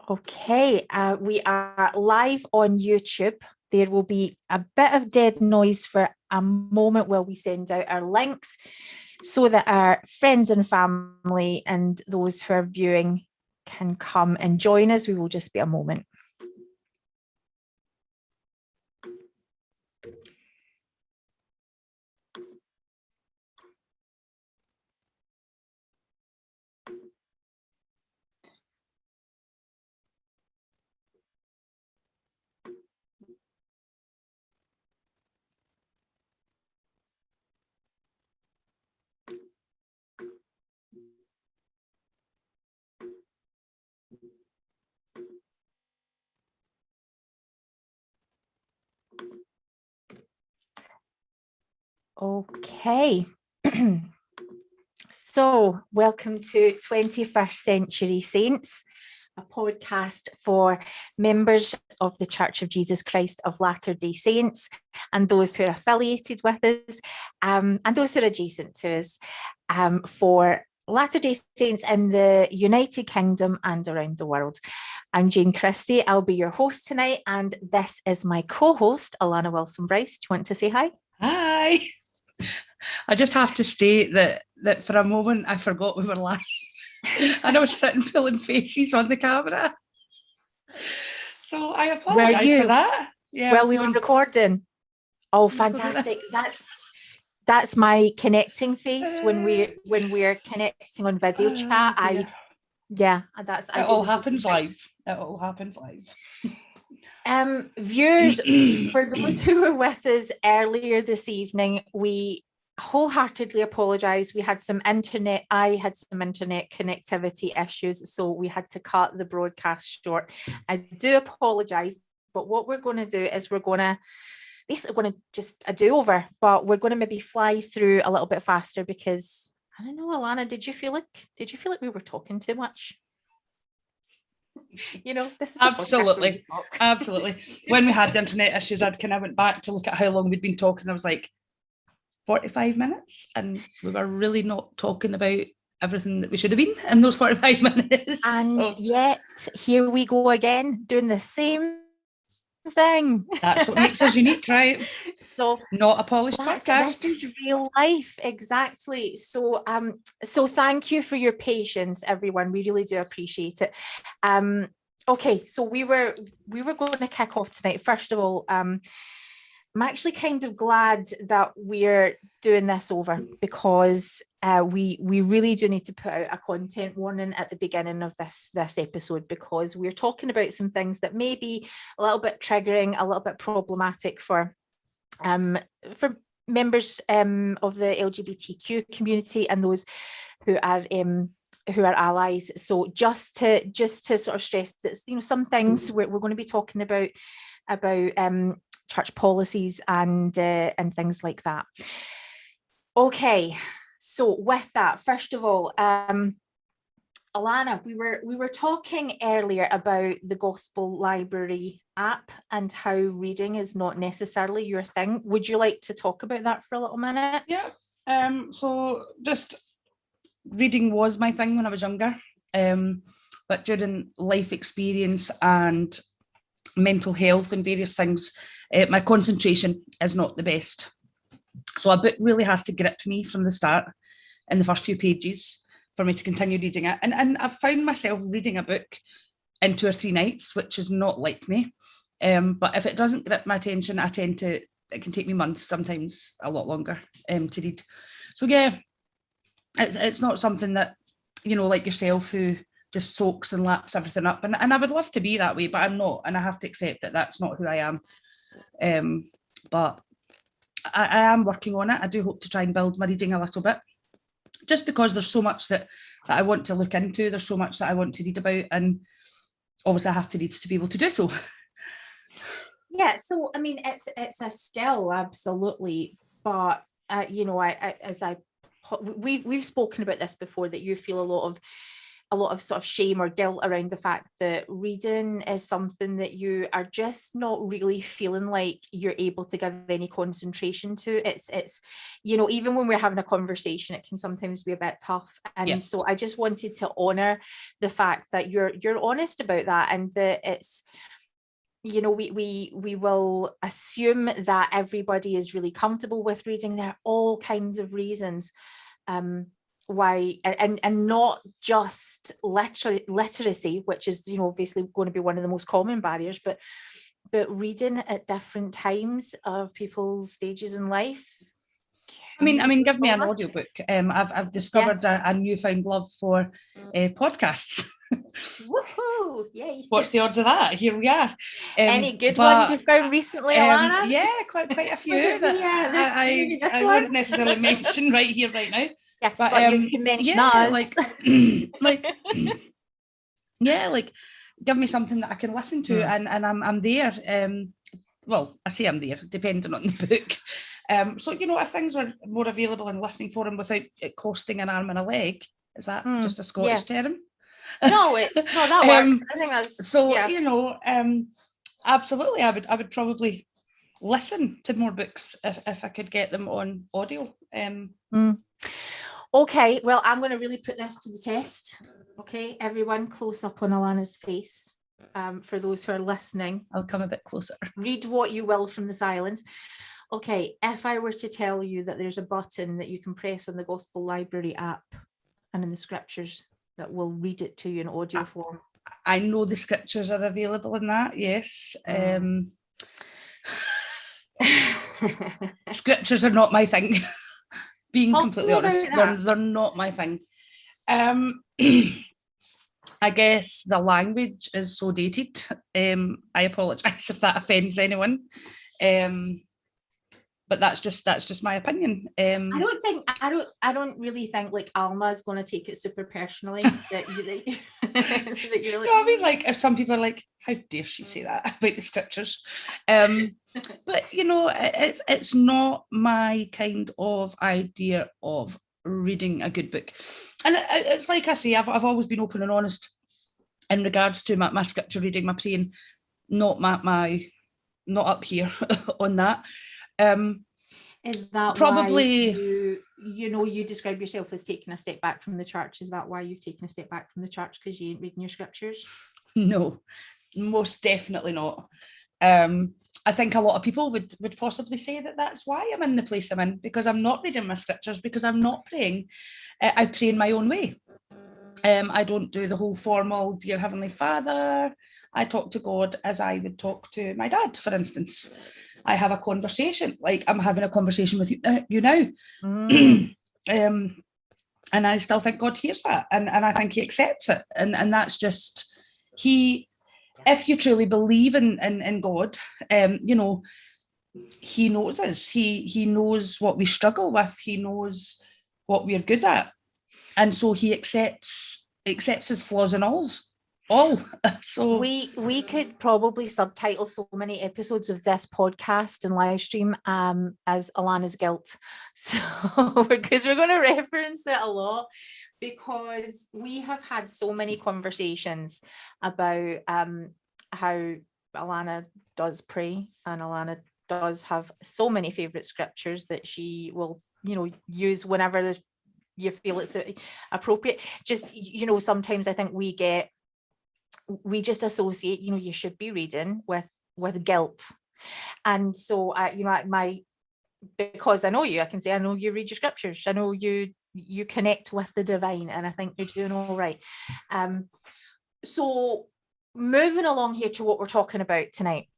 Okay, we are live on YouTube. There will be a bit of dead noise for a moment while we send out our links so that our friends and family and those who are viewing can come and join us. We will just be a moment. Okay. So, welcome to 21st Century Saints, a podcast for members of the Church of Jesus Christ of Latter-day Saints and those who are affiliated with us and those who are adjacent to us for Latter-day Saints in the United Kingdom and around the world. I'm Jane Christie. I'll be your host tonight, and this is my co-host, Alana Wilson-Bryce. Do you want to say hi? Hi. I just have to state that for a moment I forgot we were live and I was sitting pulling faces on the camera. So I apologise for that. Yeah, well, we were recording. Oh, fantastic. That's my connecting face when we're connecting on video chat. It all happens live. Viewers, for those who were with us earlier this evening, we wholeheartedly apologise. I had some internet connectivity issues, so we had to cut the broadcast short. I do apologise, but what we're going to do is we're going to just a do-over, but we're going to maybe fly through a little bit faster because I don't know, Alana, did you feel like we were talking too much? You know, this is absolutely. When we had the internet issues, I kind of went back to look at how long we'd been talking. I was like, 45 minutes, and we were really not talking about everything that we should have been in those 45 minutes. And yet, here we go again, doing the same thing. That's what makes us unique, right? So not a polished podcast. This is real life, exactly. So thank you for your patience, everyone. We really do appreciate it. Okay, so we were going to kick off tonight. First of all, I'm actually kind of glad that we're doing this over because we really do need to put out a content warning at the beginning of this episode, because we're talking about some things that may be a little bit triggering, a little bit problematic for members of the LGBTQ community and those who are allies. So just to sort of stress that, you know, some things we're going to be talking about church policies and things like that. Okay, so with that, first of all, Alana, we were talking earlier about the Gospel Library app and how reading is not necessarily your thing. Would you like to talk about that for a little minute? Yeah. So just reading was my thing when I was younger, but during life experience and mental health and various things, my concentration is not the best. So a book really has to grip me from the start in the first few pages for me to continue reading it. And I've found myself reading a book in 2 or 3 nights, which is not like me. But if it doesn't grip my attention, it can take me months, sometimes a lot longer to read. So yeah, it's not something that, you know, like yourself, who just soaks and laps everything up. And I would love to be that way, but I'm not. And I have to accept that that's not who I am. But I am working on it. I do hope to try and build my reading a little bit, just because there's so much that I want to look into. There's so much that I want to read about. And obviously I have to read to be able to do so. Yeah, so I mean, it's a skill, absolutely. But you know, we've spoken about this before, that you feel a lot of a lot of sort of shame or guilt around the fact that reading is something that you are just not really feeling like you're able to give any concentration to. It's you know, even when we're having a conversation, it can sometimes be a bit tough. And so I just wanted to honor the fact that you're honest about that, and that it's, you know, we will assume that everybody is really comfortable with reading. There are all kinds of reasons why, and not just literacy, which is, you know, obviously going to be one of the most common barriers, but reading at different times of people's stages in life. I mean, give me an audiobook. I've discovered a newfound love for podcasts. Woohoo! Yay! What's the odds of that? Here we are. Any good ones you found recently, Alana? Yeah, quite a few. I won't necessarily mention right here, right now. Yeah, but you can mention us. like give me something that I can listen to, and I'm there. Well, I say I'm there, depending on the book. So, you know, if things are more available in listening for them without it costing an arm and a leg, is that just a Scottish term? No, that works. I think that's so. Yeah. You know, absolutely. I would probably listen to more books if I could get them on audio. Okay, well, I'm going to really put this to the test. Okay, everyone, close up on Alana's face. For those who are listening, I'll come a bit closer. Read what you will from the silence. Okay, if I were to tell you that there's a button that you can press on the Gospel Library app and in the scriptures that will read it to you in audio form. I know the scriptures are available in that, yes. Scriptures are not my thing. Being completely honest, they're not my thing. I guess the language is so dated. I apologise if that offends anyone. But that's just my opinion. I don't really think like Alma is going to take it super personally that you're like, no, I mean, like, if some people are like, how dare she say that about the scriptures? But you know, it's not my kind of idea of reading a good book. And it's like I say, I've always been open and honest in regards to my scripture reading, my praying, not up here on that. Is that probably why you describe yourself as taking a step back from the church? Is that why you've taken a step back from the church, because you ain't reading your scriptures? No, most definitely not. I think a lot of people would possibly say that that's why I'm in the place I'm in, because I'm not reading my scriptures, because I'm not praying. I pray in my own way. I don't do the whole formal Dear Heavenly Father. I talk to God as I would talk to my dad, for instance. I have a conversation, like I'm having a conversation with you now. And I still think God hears that, and I think he accepts it. And that's just, if you truly believe in God, you know, he knows us. He knows what we struggle with. He knows what we're good at. And so he accepts his flaws and all. So we could probably subtitle so many episodes of this podcast and live stream as Alana's guilt. So because we're going to reference it a lot, because we have had so many conversations about how Alana does pray, and Alana does have so many favorite scriptures that she will, you know, use whenever you feel it's appropriate. Just, you know, sometimes I think we just associate, you know, you should be reading with guilt. And so you know, because I know you, I can say I know you read your scriptures, I know you connect with the divine, and I think you're doing all right. So moving along here to what we're talking about tonight,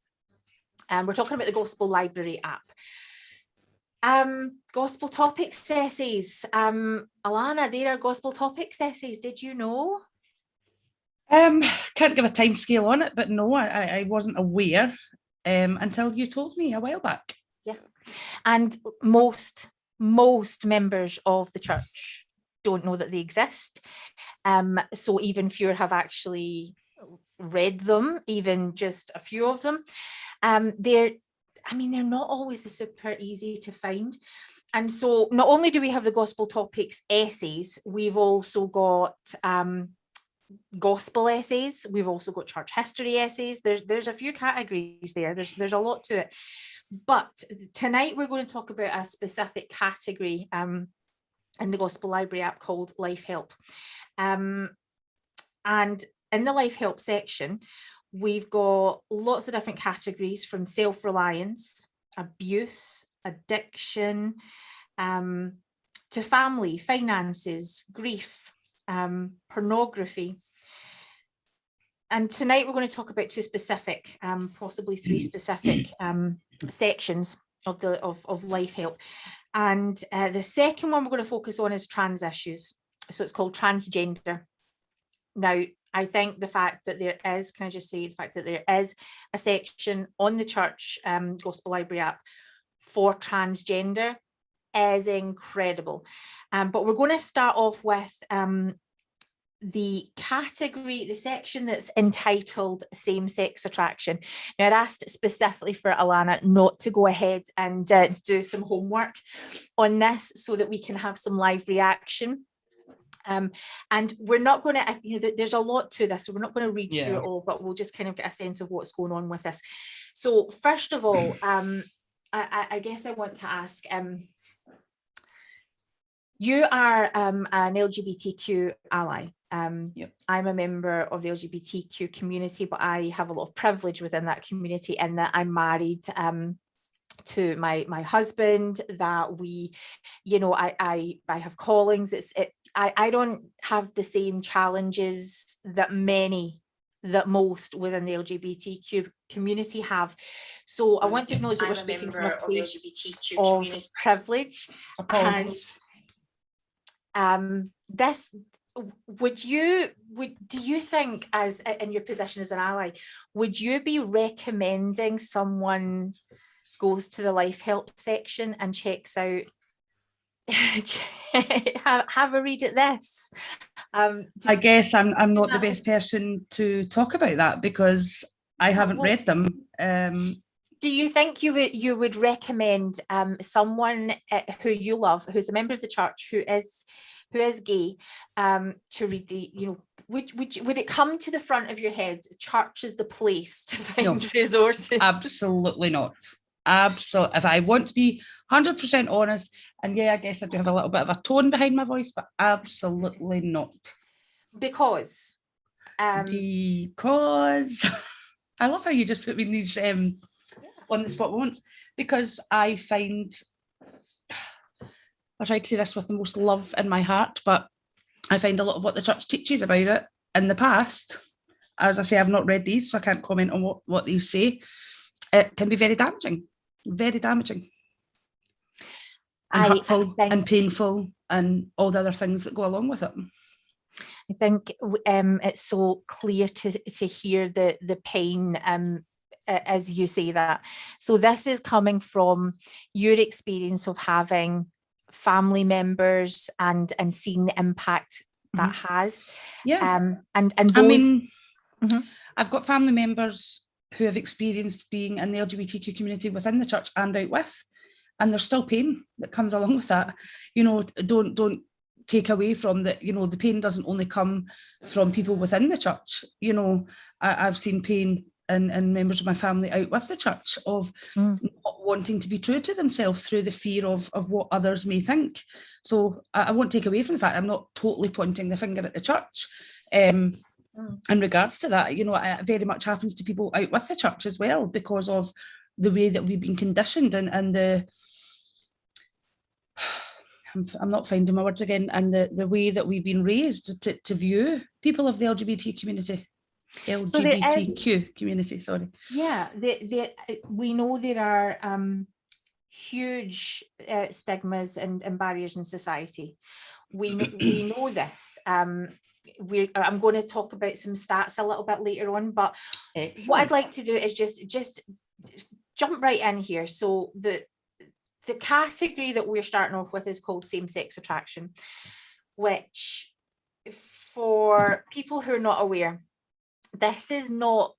and we're talking about the Gospel Library app. Gospel topics essays. Alana, there are gospel topics essays. Did you know? Can't give a time scale on it, but no, I wasn't aware until you told me a while back. Yeah, and most members of the church don't know that they exist. So even fewer have actually read them, even just a few of them. They're not always super easy to find. And so not only do we have the gospel topics essays, we've also got gospel essays. We've also got church history essays. There's a few categories there. There's a lot to it. But tonight we're going to talk about a specific category in the Gospel Library app called Life Help. And in the Life Help section, we've got lots of different categories, from self-reliance, abuse, addiction, to family, finances, grief, pornography. And tonight we're going to talk about two specific, possibly three specific sections of Life Help. And the second one we're going to focus on is trans issues. So it's called Transgender. Now, I think the fact that there is, can I just say, the fact that there is a section on the church Gospel Library app for transgender is incredible. But we're going to start off with the category, the section that's entitled same-sex attraction. Now, I'd asked specifically for Alana not to go ahead and do some homework on this so that we can have some live reaction. And we're not going to, there's a lot to this, so we're not going to read through it all, but we'll just kind of get a sense of what's going on with this. So first of all, I guess I want to ask, you are an LGBTQ ally. I'm a member of the LGBTQ community, but I have a lot of privilege within that community in that I'm married to my husband, that we, I have callings. I don't have the same challenges that most within the LGBTQ community have. So I want to acknowledge that we're speaking from a place of privilege. And this, do you think, as in your position as an ally, would you be recommending someone goes to the Life Help section and checks out, have a read at this? I guess I'm not the best person to talk about that because I haven't read them. Do you think you would recommend someone who you love, who's a member of the church, who is gay, to read the, would it come to the front of your head, church is the place to find resources? Absolutely not. Absolutely. If I want to be 100% honest, and I guess I do have a little bit of a tone behind my voice, but absolutely not. Because I love how you just put me in these on the spot moments, because I find, I try to say this with the most love in my heart, but I find a lot of what the church teaches about it in the past, as I say, I've not read these, so I can't comment on what these say. It can be very damaging, and hurtful and painful and all the other things that go along with it. I think it's so clear to hear the pain as you say that. So this is coming from your experience of having family members and seeing the impact that has. And those, I mean, I've got family members who have experienced being in the LGBTQ community within the church and out with, and there's still pain that comes along with that. Don't take away from that, the pain doesn't only come from people within the church. I've seen pain in members of my family out with the church of not wanting to be true to themselves through the fear of what others may think. So I won't take away from the fact I'm not totally pointing the finger at the church. In regards to that, it very much happens to people out with the church as well, because of the way that we've been conditioned and the I'm not finding my words again, and the way that we've been raised to view people of the LGBT community. LGBTQ community, sorry. Yeah, we know there are huge stigmas and barriers in society. We know this. I'm going to talk about some stats a little bit later on, but excellent. What I'd like to do is just jump right in here. So the category that we're starting off with is called same-sex attraction, which, for people who are not aware, this is not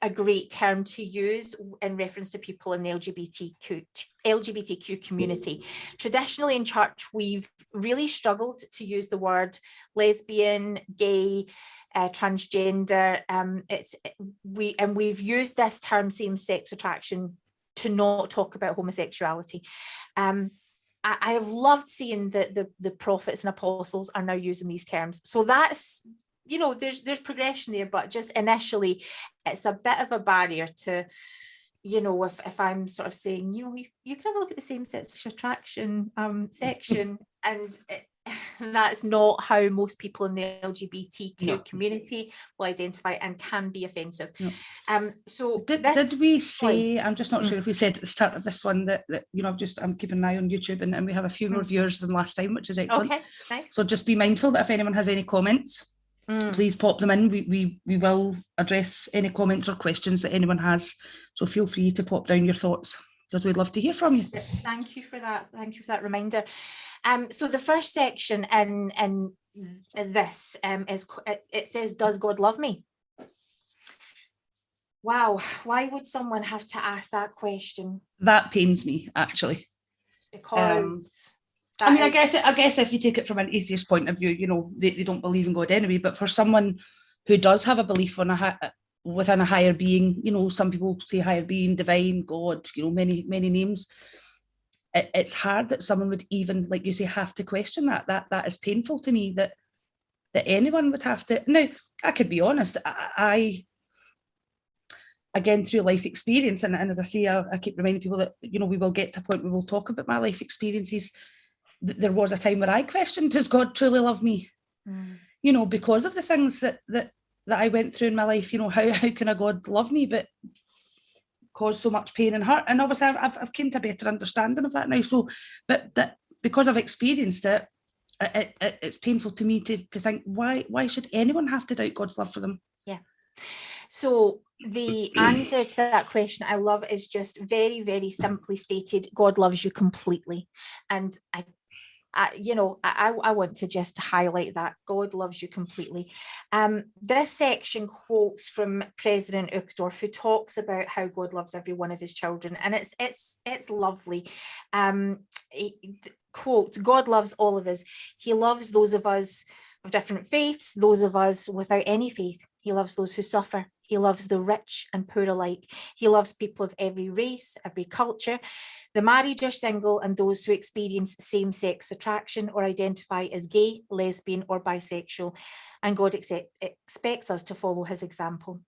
a great term to use in reference to people in the LGBTQ community. Traditionally in church, we've really struggled to use the word lesbian, gay, transgender. We've used this term same-sex attraction to not talk about homosexuality. I have loved seeing that the prophets and apostles are now using these terms. So that's, you know, there's progression there, but just initially it's a bit of a barrier to, you know, if I'm sort of saying, you know, you can have a look at the same-sex attraction section, and that's not how most people in the LGBTQ community will identify, and can be offensive. So did we say, I'm just not sure if we said at the start of this one that you know, I'm keeping an eye on YouTube, and we have a few more viewers than last time, which is excellent. Okay, nice. So just be mindful that if anyone has any comments, please pop them in. We will address any comments or questions that anyone has. So feel free to pop down your thoughts, because we'd love to hear from you. Thank you for that. Thank you for that reminder. So the first section in this it says, "Does God love me?" Wow, why would someone have to ask that question? That pains me, actually. Because I mean, I guess if you take it from an atheist point of view, you know, they don't believe in God anyway. But for someone who does have a belief on within a higher being, you know, some people say higher being, divine, God, you know, many names. It's hard that someone would even, like you say, have to question that. That is painful to me, that anyone would have to. Now, I could be honest. I again, through life experience, and as I say, I keep reminding people that, you know, we will get to a point where we'll talk about my life experiences. There was a time where I questioned, does God truly love me? You know, because of the things that I went through in my life. You know, how can a God love me but cause so much pain and hurt? And obviously I've come to a better understanding of that now. So, but that, because I've experienced it, it's painful to me to think, why should anyone have to doubt God's love for them? Yeah. So the answer to that question, I love, is just very, very simply stated: God loves you completely. And I want to just highlight that God loves you completely. This section quotes from President Uchtdorf, who talks about how God loves every one of his children, and it's lovely. Quote: "God loves all of us. He loves those of us of different faiths, those of us without any faith. He loves those who suffer. He loves the rich and poor alike. He loves people of every race, every culture, the married or single, and those who experience same-sex attraction or identify as gay, lesbian, or bisexual. And God expects us to follow his example."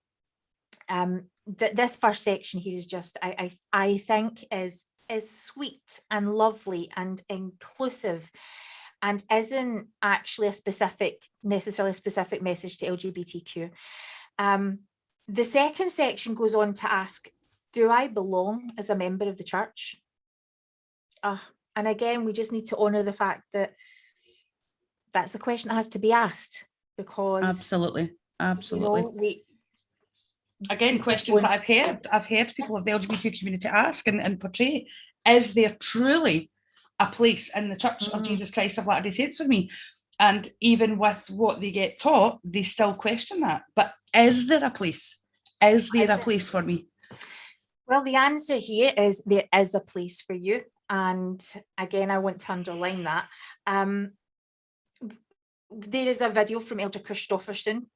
This first section here is just, I think, is sweet and lovely and inclusive, and isn't actually necessarily a specific message to LGBTQ. The second section goes on to ask, do I belong as a member of the church? And again, we just need to honour the fact that that's a question that has to be asked, because absolutely. You know, again, questions that I've heard people of the LGBT community ask and portray: is there truly a place in the Church of Jesus Christ of Latter-day Saints for me? And even with what they get taught, they still question that. But is there a place? Is there a place for me? Well, the answer here is there is a place for you. And again, I want to underline that. There is a video from Elder Christofferson,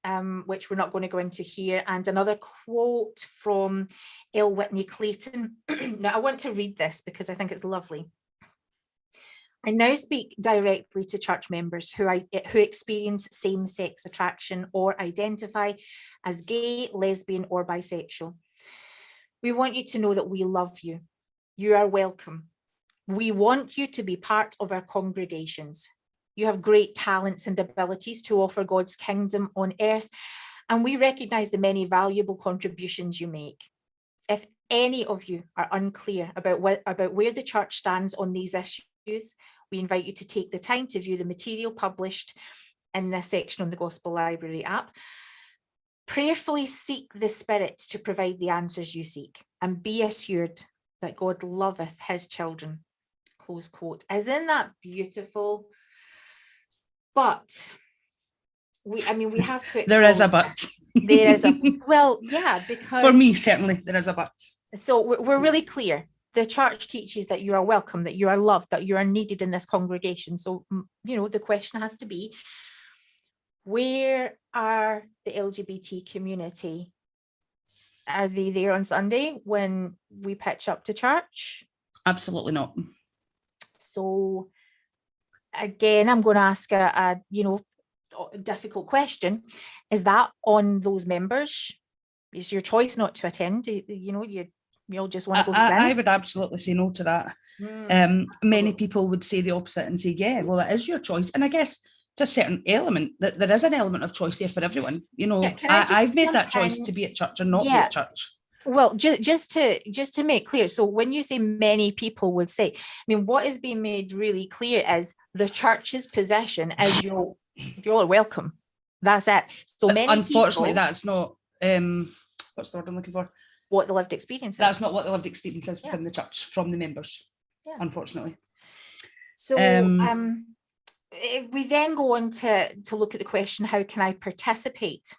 which we're not going to go into here, and another quote from L. Whitney Clayton. Now, I want to read this because I think it's lovely. "I now speak directly to church members who experience same-sex attraction or identify as gay, lesbian, or bisexual. We want you to know that we love you. You are welcome. We want you to be part of our congregations. You have great talents and abilities to offer God's kingdom on earth, and we recognize the many valuable contributions you make. If any of you are unclear about where the church stands on these issues, we invite you to take the time to view the material published in this section on the Gospel Library app. Prayerfully seek the Spirit to provide the answers you seek, and be assured that God loveth his children." Close quote. Isn't that beautiful? But we have to. There is a but. There is a, well, yeah, because for me, certainly there is a but. So we're really clear. The church teaches that you are welcome, that you are loved, that you are needed in this congregation. So, the question has to be, where are the LGBT community? Are they there on Sunday when we pitch up to church? Absolutely not. So again, I'm going to ask a difficult question. Is that on those members? It's your choice not to attend. You'll just want to go spin. I would absolutely say no to that. Many people would say the opposite and say, yeah, well, it is your choice. And I guess to a certain element, that there is an element of choice there for everyone. I've made that choice to be at church or not be at church. Well, just to make clear, so when you say many people would say, what is being made really clear is the church's position is you're welcome. That's it. So many unfortunately, people, that's not what's the word I'm looking for? What the lived experience is. That's not what the lived experience is within the church from the members, unfortunately. So if we then go on to look at the question, how can I participate?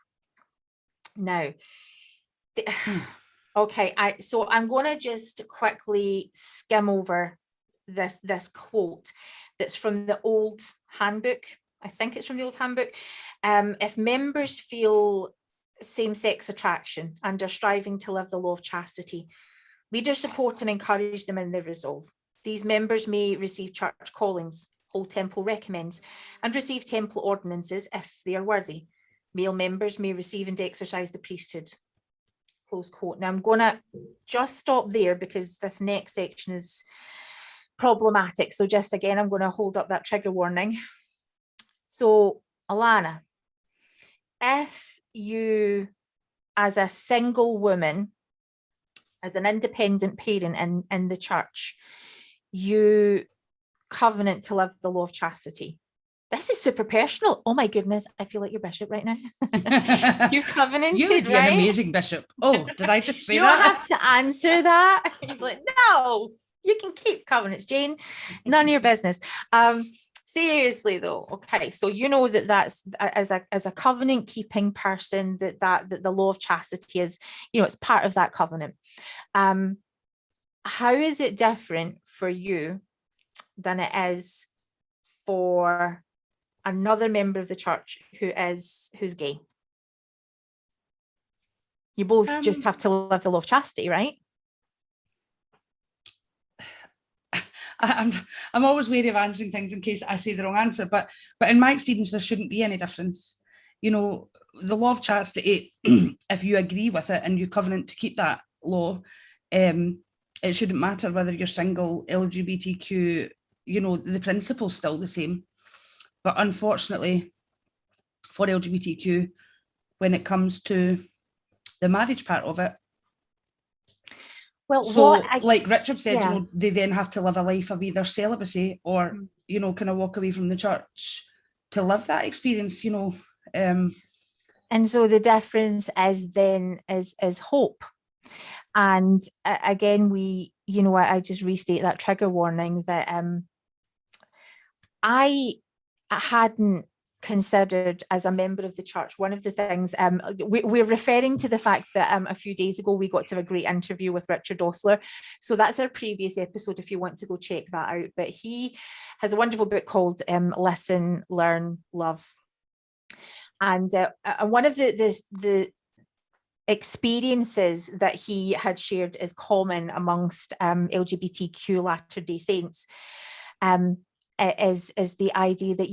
Now, okay, so I'm going to just quickly skim over this quote that's from the old handbook. I think it's from the old handbook. If members feel same-sex attraction and are striving to live the law of chastity, leaders support and encourage them in their resolve. These members may receive church callings, hold temple recommends, and receive temple ordinances if they are worthy. Male members may receive and exercise the priesthood. Close quote. Now I'm going to just stop there because this next section is problematic. So just again, I'm going to hold up that trigger warning. So Alana, if you, as a single woman, as an independent parent in the church, you covenant to live the law of chastity. This is super personal. Oh my goodness, I feel like your bishop right now. You've covenanted, you would be right? an amazing bishop. Oh, did I just say you that? You don't have to answer that. You're like, no, you can keep covenants, Jane. None of your business. Seriously though, okay, so that's as a covenant keeping person that the law of chastity is, it's part of that covenant. How is it different for you than it is for another member of the church who's gay? You both just have to live the law of chastity, right? I'm always wary of answering things in case I say the wrong answer, but in my experience, there shouldn't be any difference. The law of chastity, if you agree with it and you covenant to keep that law, it shouldn't matter whether you're single, LGBTQ, the principle's still the same. But unfortunately, for LGBTQ, when it comes to the marriage part of it, well, so like Richard said, they then have to live a life of either celibacy or, kind of walk away from the church to live that experience, And so the difference is then is hope. And again, I just restate that trigger warning that I hadn't considered as a member of the church. One of the things we're referring to the fact that a few days ago we got to have a great interview with Richard Osler, so that's our previous episode if you want to go check that out. But he has a wonderful book called Listen, Learn, Love, and one of the experiences that he had shared is common amongst LGBTQ Latter-day Saints is the idea that,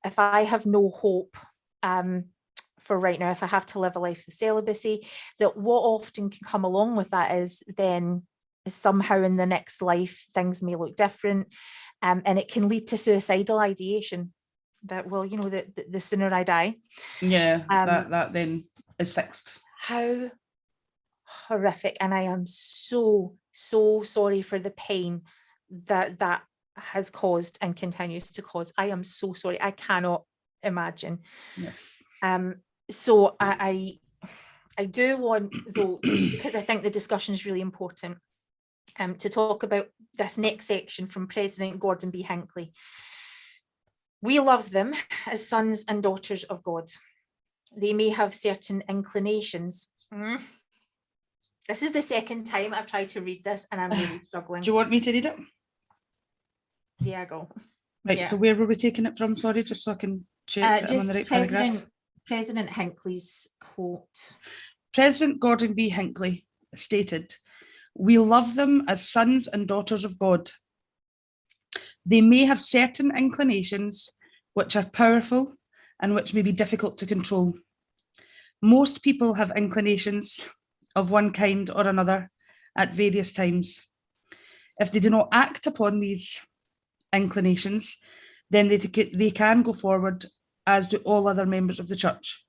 if I have no hope for right now, if I have to live a life of celibacy, that what often can come along with that is then somehow in the next life things may look different, and it can lead to suicidal ideation that, well, the sooner I die. That then is fixed. How horrific. And I am so sorry for the pain that has caused and continues to cause. I am so sorry. I cannot imagine. So I do want, though, because I think the discussion is really important, to talk about this next section from President Gordon B. Hinckley. We love them as sons and daughters of God. They may have certain inclinations. This is the second time I've tried to read this and I'm really struggling. Do you want me to read it? There I go. Right, so where were we taking it from? Sorry, just so I can check that I'm on the right paragraph. President Hinckley's quote. President Gordon B. Hinckley stated, "We love them as sons and daughters of God. They may have certain inclinations which are powerful and which may be difficult to control. Most people have inclinations of one kind or another at various times. If they do not act upon these inclinations, then they can go forward, as do all other members of the church.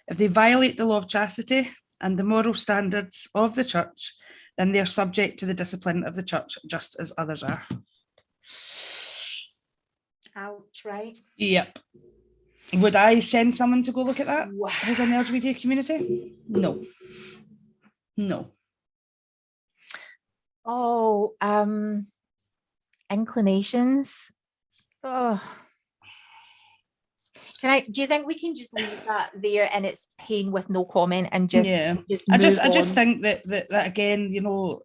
If they violate the law of chastity and the moral standards of the church, then they are subject to the discipline of the church, just as others are." Ouch, right? Yep. Would I send someone to go look at that who's in the LGBT community? No. Oh, inclinations. Oh. Do you think we can just leave that there in its pain with no comment and just I just think that again, you know,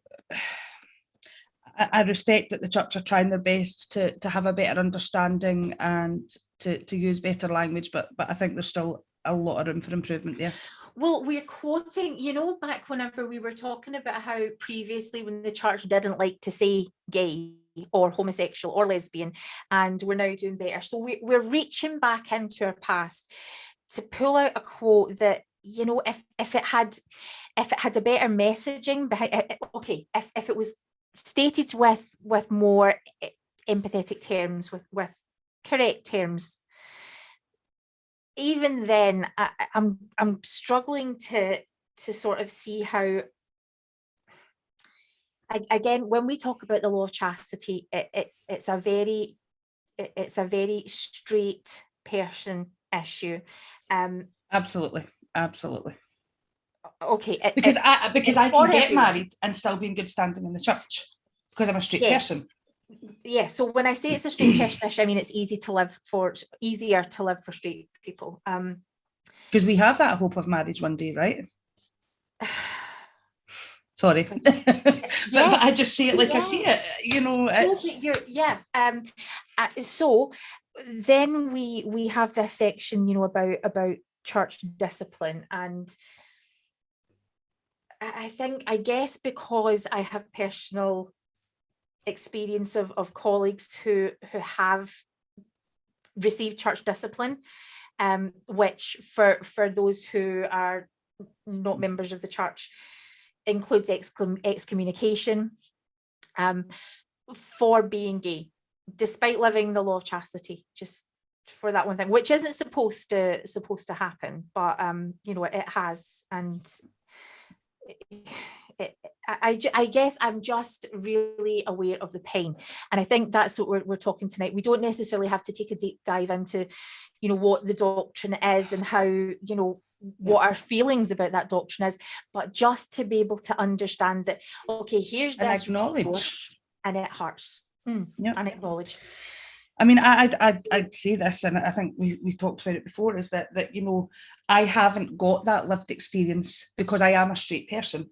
I respect that the church are trying their best to have a better understanding and to use better language, but I think there's still a lot of room for improvement there. Well, we're quoting, you know, back whenever we were talking about how previously when the church didn't like to say gay or homosexual or lesbian, and we're now doing better. So we're reaching back into our past to pull out a quote that, you know, if it had a better messaging behind it, okay, if it was stated with more empathetic terms, with correct terms, even then I'm struggling to sort of see how, again, when we talk about the law of chastity, it's a very straight person issue. Absolutely. Okay, because I can get everyone. married and still be in good standing in the church because I'm a straight person. Yeah, so when I say it's a straight person issue, I mean it's easier to live for straight people. Because we have that hope of marriage one day, right? Sorry, but I just say it like I see it. You know, it's so then we have this section, you know, about church discipline, and I guess because I have personal experience of colleagues who have received church discipline, which for those who are not members of the church includes excommunication for being gay, despite living the law of chastity, just for that one thing, which isn't supposed to happen, but you know, it has. And I guess I'm just really aware of the pain, and I think that's what we're talking tonight. We don't necessarily have to take a deep dive into, you know, what the doctrine is and how, you know, what our feelings about that doctrine is, but just to be able to understand that, okay, here's and this acknowledge, and it hurts, and acknowledge. I mean, I'd say this, and I think we've talked about it before, is that you know, I haven't got that lived experience because I am a straight person.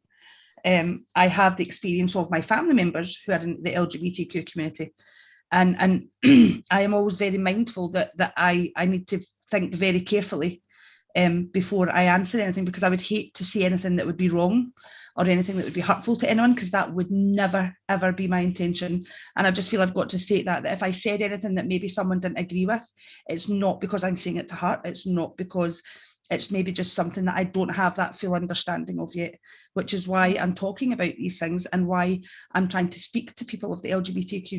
I have the experience of my family members who are in the LGBTQ community, and I am always very mindful that I need to think very carefully before I answer anything, because I would hate to say anything that would be wrong or anything that would be hurtful to anyone, because that would never, ever be my intention. And I just feel I've got to state that if I said anything that maybe someone didn't agree with, it's not because I'm saying it to hurt. It's not because it's maybe just something that I don't have that full understanding of yet, which is why I'm talking about these things and why I'm trying to speak to people of the LGBTQ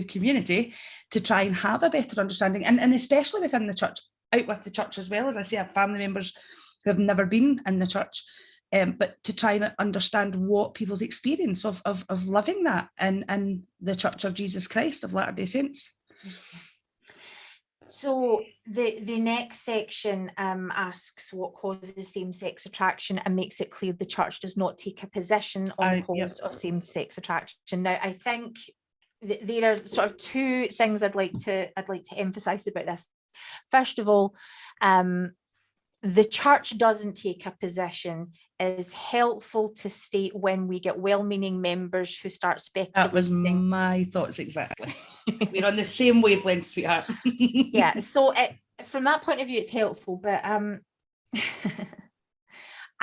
community to try and have a better understanding, and especially within the church, out with the church as well. As I say, I have family members who have never been in the church, but to try and understand what people's experience of living that in the Church of Jesus Christ of Latter-day Saints. So the next section asks what causes same-sex attraction and makes it clear the church does not take a position on the cause of same-sex attraction. Now, I think there are sort of two things I'd like to emphasize about this. First of all, the church doesn't take a position. It is helpful to state when we get well-meaning members who start speculating. That was my thoughts exactly. We're on the same wavelength, sweetheart. Yeah, so from that point of view, it's helpful, but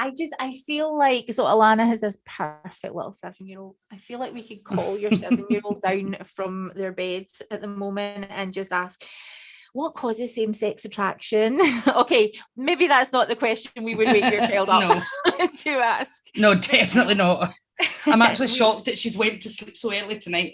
I feel like, so Alana has this perfect little 7-year-old. I feel like we could call your 7-year-old down from their beds at the moment and just ask, what causes same-sex attraction? Okay, maybe that's not the question we would wake your child up to ask. No, definitely not. I'm actually shocked that she's went to sleep so early tonight.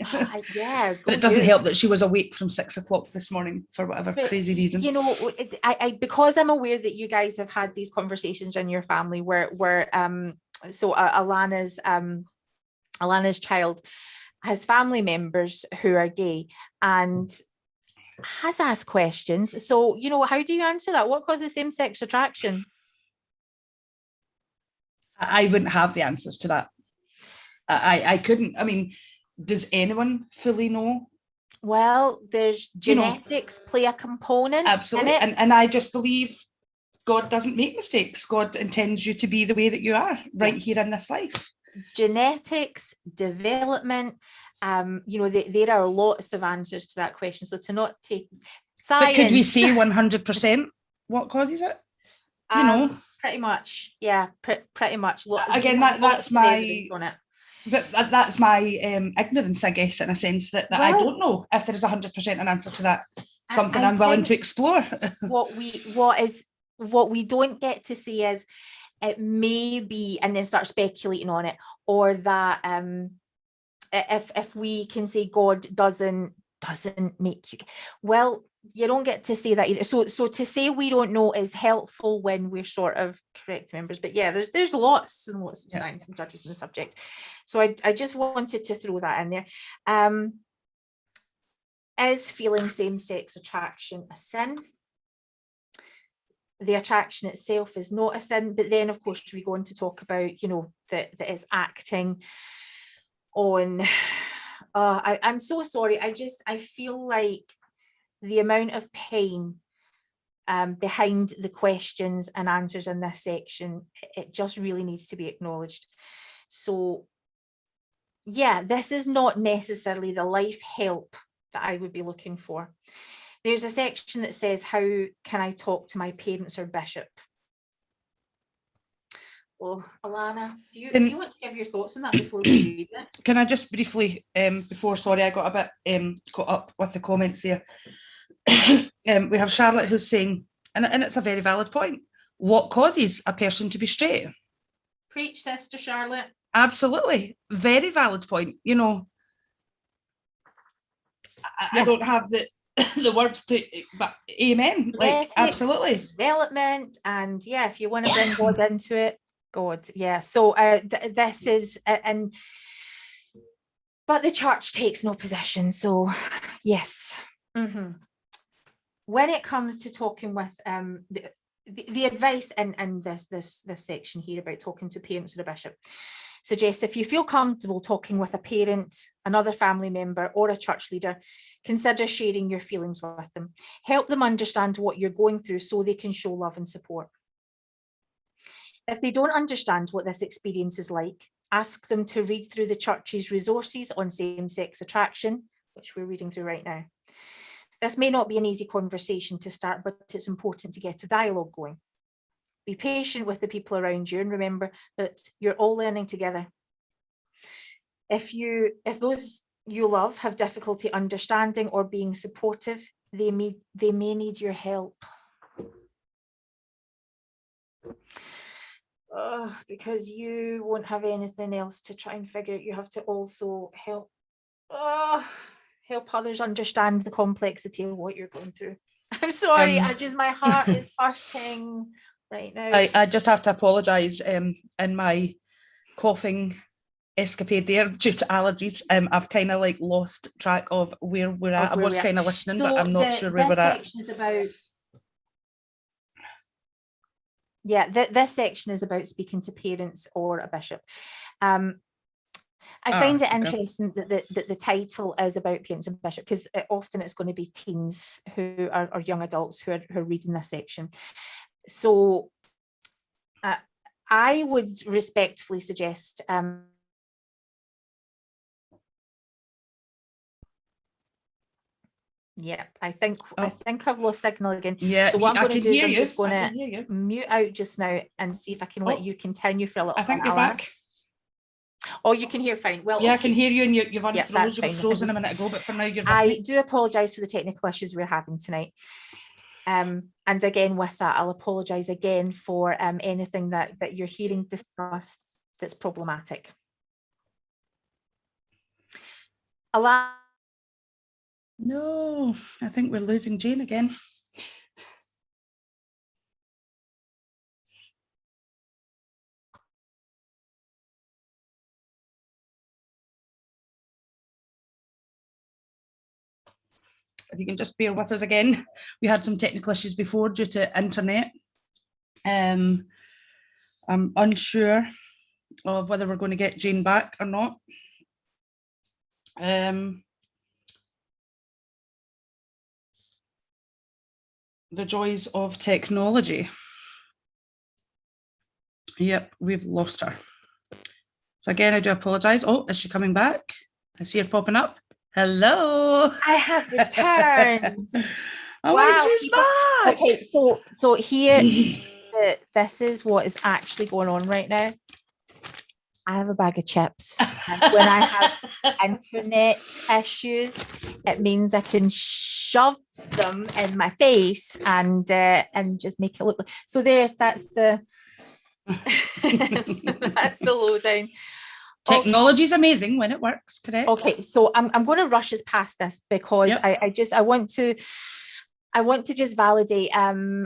Yeah, but it doesn't help that she was awake from 6 o'clock this morning for whatever crazy reason. You know, I because I'm aware that you guys have had these conversations in your family where Alana's child has family members who are gay and has asked questions. So, you know, how do you answer that? What causes same-sex attraction? I wouldn't have the answers to that. I couldn't. I mean, does anyone fully know? Well, there's genetics play a component. Absolutely. And I just believe God doesn't make mistakes. God intends you to be the way that you are right here in this life. Genetics, development, you know, there are lots of answers to that question. So to not take science. But could we say 100% what causes it? You know? Pretty much. Yeah, pretty much. Again, that's my... But that's my ignorance, I guess, in a sense that I don't know if there is 100% an answer to that. Something I'm willing to explore. what we don't get to see is it may be, and then start speculating on it, or that if we can say God doesn't make you, well, you don't get to say that either. So to say we don't know is helpful when we're sort of correct members. But yeah, there's lots and lots of science and studies on the subject. So I just wanted to throw that in there. Is feeling same-sex attraction a sin? The attraction itself is not a sin, but then of course we go on to talk about, you know, that it's acting on. I'm so sorry. I feel like the amount of pain behind the questions and answers in this section, it just really needs to be acknowledged. So yeah, this is not necessarily the life help that I would be looking for. There's a section that says, how can I talk to my parents or bishop? Well, Alana, do you want to give your thoughts on that before we read it? Can I just briefly, before, sorry, I got a bit caught up with the comments there. We have Charlotte who's saying, and it's a very valid point, what causes a person to be straight? Preach, Sister Charlotte. Absolutely. Very valid point. You know, I don't have the words to, but amen. Like, absolutely. Development, and yeah, if you want to bring God into it, God, yeah. So this is, but the church takes no position. So yes. Mm-hmm. When it comes to talking with the advice in this section here about talking to parents or a bishop suggests if you feel comfortable talking with a parent, another family member, or a church leader, consider sharing your feelings with them. Help them understand what you're going through so they can show love and support. If they don't understand what this experience is like, ask them to read through the church's resources on same-sex attraction, which we're reading through right now. This may not be an easy conversation to start, but it's important to get a dialogue going. Be patient with the people around you and remember that you're all learning together. If those you love have difficulty understanding or being supportive, they may need your help. Because you won't have anything else to try and figure out. You have to also help others understand the complexity of what you're going through. I'm sorry, my heart is hurting right now. I just have to apologise in my coughing escapade there due to allergies. I've kind of like lost track of where we're at. I was kind of listening, so but I'm not sure where we're at. This section is about... Yeah, this section is about speaking to parents or a bishop. I find it okay. interesting that the title is about parents and bishop, because often it's going to be teens who are, or young adults who are reading this section. So I would respectfully suggest yeah, I think I've lost signal again. Yeah, so what I'm going to do is I'm just going to mute out just now and see if I can let you continue for a little bit. I think you're back. Oh, you can hear fine. Well, yeah, okay. I can hear you, and you've unfroze. That's You were fine. frozen a minute ago, but for now you're with I me. do apologise for the technical issues we're having tonight. And again, with that, I'll apologise again for anything that you're hearing discussed that's problematic. Alana. No, I think we're losing Jane again. If you can just bear with us again. We had some technical issues before due to internet. I'm unsure of whether we're going to get Jane back or not. The joys of technology. Yep, we've lost her. So again, I do apologise. Oh, is she coming back? I see her popping up. Hello. I have returned. Oh, wow, she's back. Okay, so here, this is what is actually going on right now. I have a bag of chips. And when I have internet issues, it means I can shove them in my face and just make it look like. So there, that's the that's the lowdown. Technology is amazing when it works, correct? Okay, so I'm going to rush us past this because I want to just validate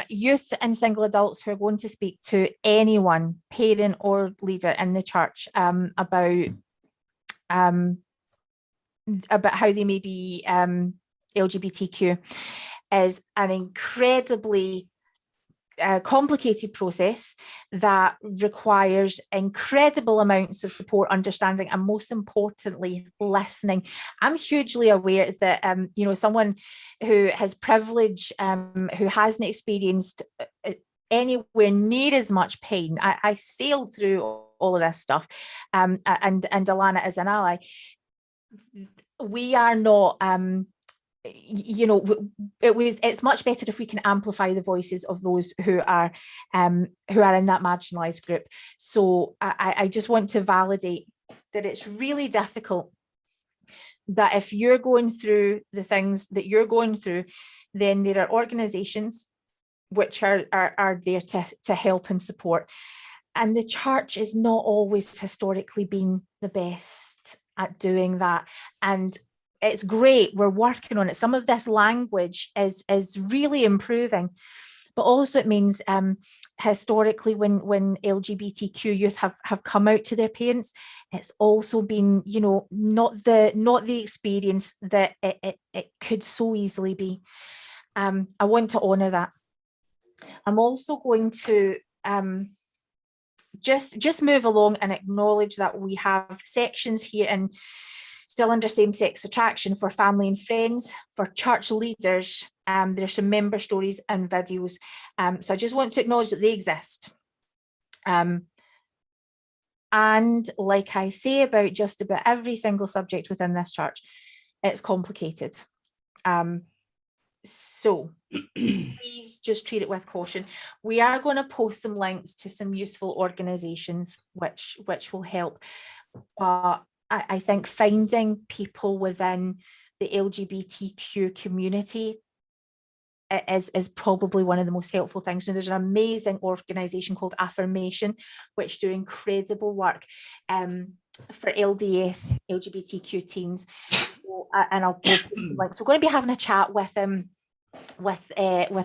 youth and single adults who are going to speak to anyone, parent or leader in the church, about how they may be LGBTQ is an incredibly complicated process that requires incredible amounts of support, understanding, and most importantly, listening. I'm hugely aware that someone who has privilege, who hasn't experienced anywhere near as much pain. I sailed through all of this stuff, and Alana is an ally. We are not. It's much better if we can amplify the voices of those who are in that marginalized group. So I just want to validate that it's really difficult, that if you're going through the things that you're going through, then there are organizations which are there to help and support. And the church is not always historically been the best at doing that. And it's great, we're working on it. Some of this language is really improving, but also it means historically when LGBTQ youth have come out to their parents, it's also been, not the experience that it could so easily be. I want to honour that. I'm also going to just move along and acknowledge that we have sections here in still under same-sex attraction for family and friends, for church leaders. There's some member stories and videos. So I just want to acknowledge that they exist. And like I say about just about every single subject within this church, it's complicated. So please just treat it with caution. We are going to post some links to some useful organisations which will help. But I think finding people within the LGBTQ community is probably one of the most helpful things. Now, there's an amazing organisation called Affirmation, which do incredible work for LDS, LGBTQ teens. So, and I'll go like, so we're going to be having a chat with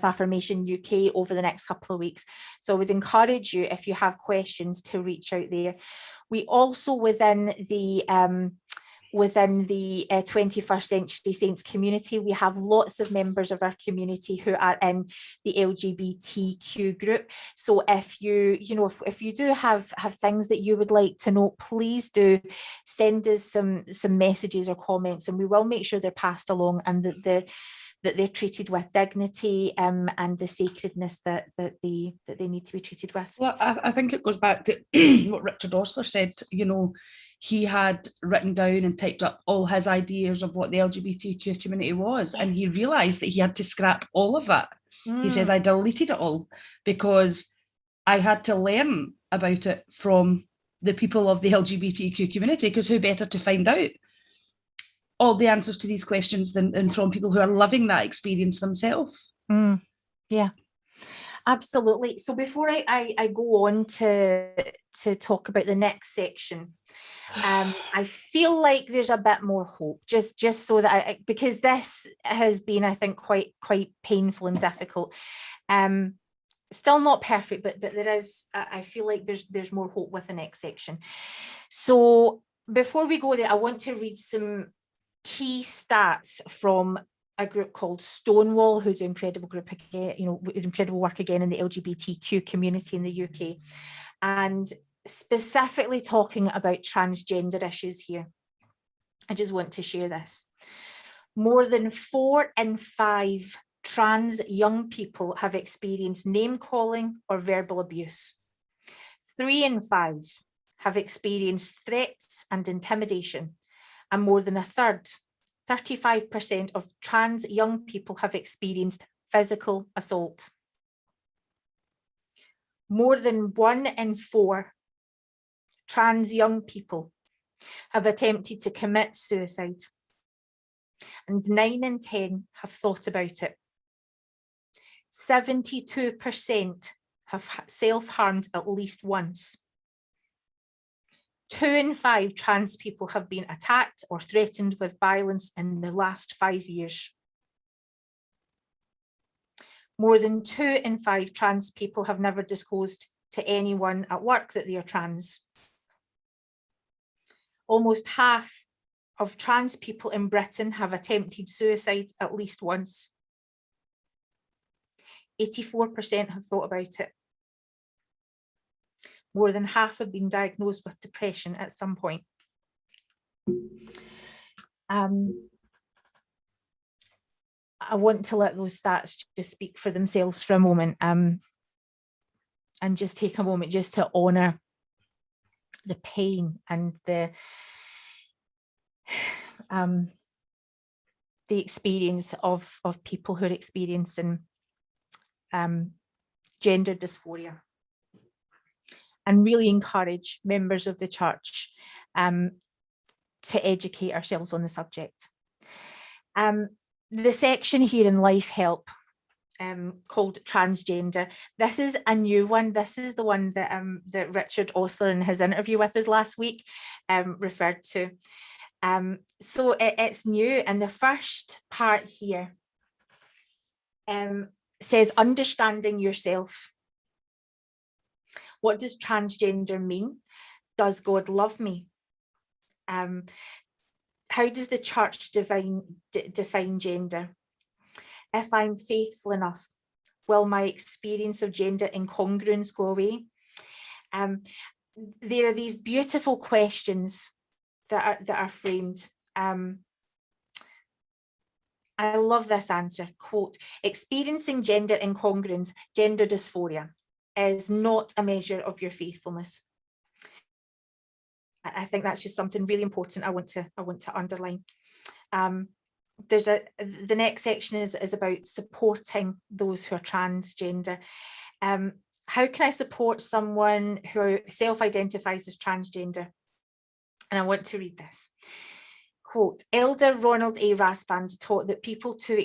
Affirmation UK over the next couple of weeks. So I would encourage you, if you have questions, to reach out there. We also, within the within the 21st Century Saints community. We have lots of members of our community who are in the LGBTQ group. So if you do have things that you would like to know, please do send us some messages or comments, and we will make sure they're passed along, and that they're treated with dignity and the sacredness that they need to be treated with. Well, I think it goes back to what Richard Osler said. He had written down and typed up all his ideas of what the LGBTQ community was, and he realised that he had to scrap all of that. He says, I deleted it all because I had to learn about it from the people of the LGBTQ community, because who better to find out all the answers to these questions than from people who are living that experience themselves. Yeah, absolutely. So before I go on to talk about the next section, I feel like there's a bit more hope, just so that because this has been, I think, quite painful and difficult. Still not perfect, but there is, I feel like there's more hope with the next section. So before we go there, I want to read some key stats from a group called Stonewall, who do incredible work again in the LGBTQ community in the UK, and specifically talking about transgender issues here. I just want to share this. More than 4 in 5 trans young people have experienced name calling or verbal abuse. 3 in 5 have experienced threats and intimidation, and more than a third, 35% of trans young people have experienced physical assault. More than 1 in 4 trans young people have attempted to commit suicide, and 9 in 10 have thought about it. 72% have self-harmed at least once. 2 in 5 trans people have been attacked or threatened with violence in the last 5 years. More than 2 in 5 trans people have never disclosed to anyone at work that they are trans. Almost half of trans people in Britain have attempted suicide at least once. 84% have thought about it. More than half have been diagnosed with depression at some point. I want to let those stats just speak for themselves for a moment, and just take a moment just to honour the pain and the experience of people who are experiencing gender dysphoria, and really encourage members of the church to educate ourselves on the subject. The section here in Life Help called Transgender, this is a new one. This is the one that Richard Osler in his interview with us last week referred to. So it's new, and the first part here says understanding yourself. What does transgender mean? Does God love me? How does the church define gender? If I'm faithful enough, will my experience of gender incongruence go away? There are these beautiful questions that are framed. I love this answer, quote, experiencing gender incongruence, gender dysphoria, is not a measure of your faithfulness. I think that's just something really important I want to underline. The next section is about supporting those who are transgender. How can I support someone who self-identifies as transgender? And I want to read this. Quote, Elder Ronald A. Rasband taught that people who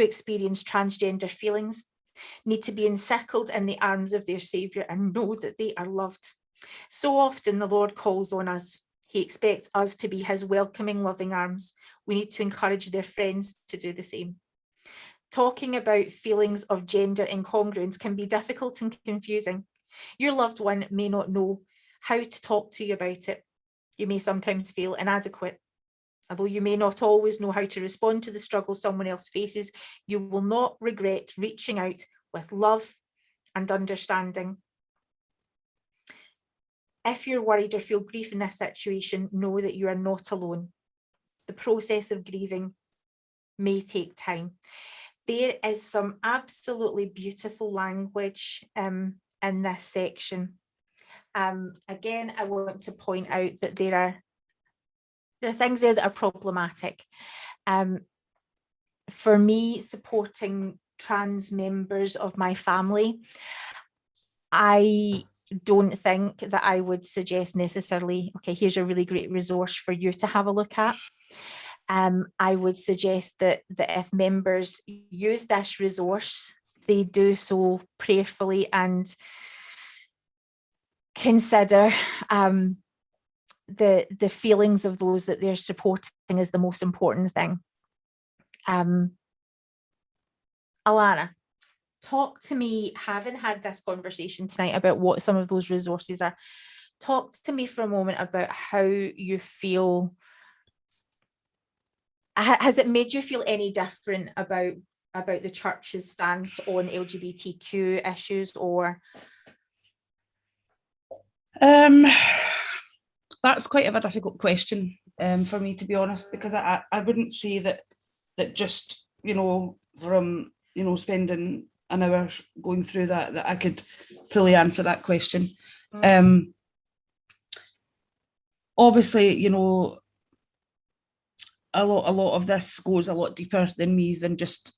experience transgender feelings need to be encircled in the arms of their Saviour and know that they are loved. So often the Lord calls on us. He expects us to be his welcoming, loving arms. We need to encourage their friends to do the same. Talking about feelings of gender incongruence can be difficult and confusing. Your loved one may not know how to talk to you about it. You may sometimes feel inadequate. Although you may not always know how to respond to the struggle someone else faces, you will not regret reaching out with love and understanding. If you're worried or feel grief in this situation, know that you are not alone. The process of grieving may take time. There is some absolutely beautiful language in this section. Again, I want to point out that there are things there that are problematic. For me, supporting trans members of my family, I don't think that I would suggest necessarily, okay, here's a really great resource for you to have a look at. I would suggest that if members use this resource, they do so prayerfully and consider the feelings of those that they're supporting is the most important thing. Alana, talk to me, having had this conversation tonight about what some of those resources are, talk to me for a moment about how you feel. Has it made you feel any different about the church's stance on LGBTQ issues, or? That's quite a difficult question for me, to be honest, because I wouldn't say that just, from, spending an hour going through that I could fully answer that question. Obviously, a lot of this goes a lot deeper than me, than just,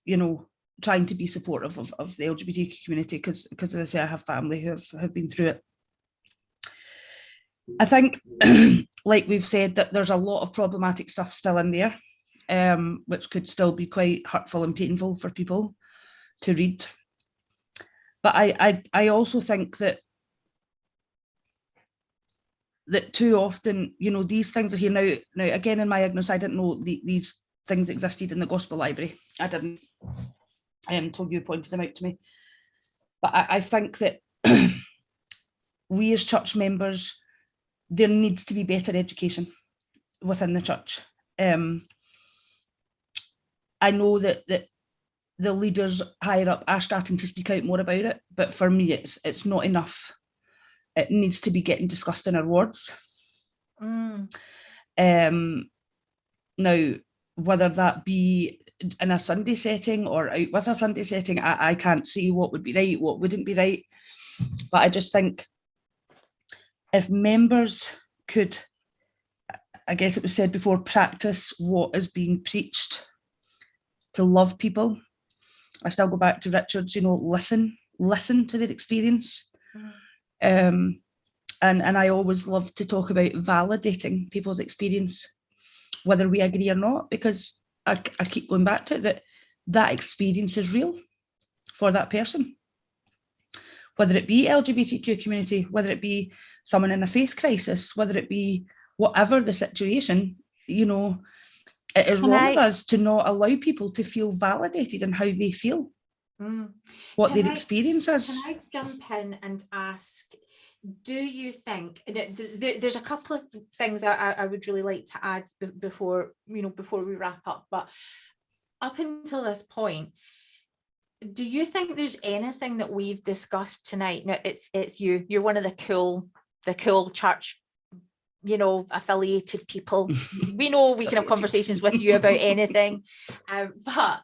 trying to be supportive of the LGBTQ community, because as I say, I have family who have been through it. I think, like we've said, that there's a lot of problematic stuff still in there, which could still be quite hurtful and painful for people to read. But I also think that too often, these things are here now. Now, again, in my ignorance, I didn't know these things existed in the Gospel Library. I didn't, until you pointed them out to me. But I think that we as church members, there needs to be better education within the church. I know that the leaders higher up are starting to speak out more about it, but for me, it's not enough. It needs to be getting discussed in our wards. Now, whether that be in a Sunday setting or out with a Sunday setting, I can't see what would be right, what wouldn't be right. But I just think if members could, I guess it was said before, practice what is being preached, to love people. I still go back to Richard's, listen to their experience. And I always love to talk about validating people's experience, whether we agree or not, because I keep going back to it, that experience is real for that person. Whether it be LGBTQ community, whether it be someone in a faith crisis, whether it be whatever the situation, it is wrong of us to not allow people to feel validated in how they feel, what their experience is. Can I jump in and ask, do you think, there's a couple of things I would really like to add before we wrap up, but up until this point, do you think there's anything that we've discussed tonight? Now, it's you're one of the cool church, affiliated people. We know we can have conversations with you about anything, but